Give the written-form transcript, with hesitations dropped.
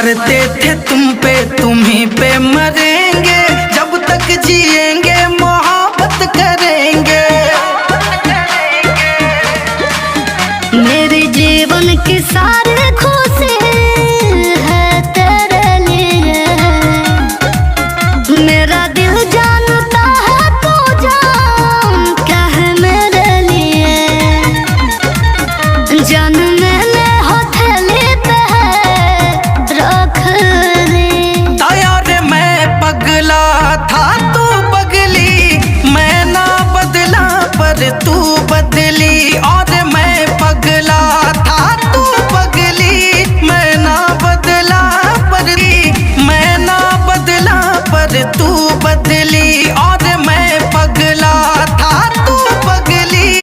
मरते थे तुम पे, तुम्हीं पे मरेंगे, जब तक जिएंगे मोहब्बत करेंगे। मेरे जीवन की सारी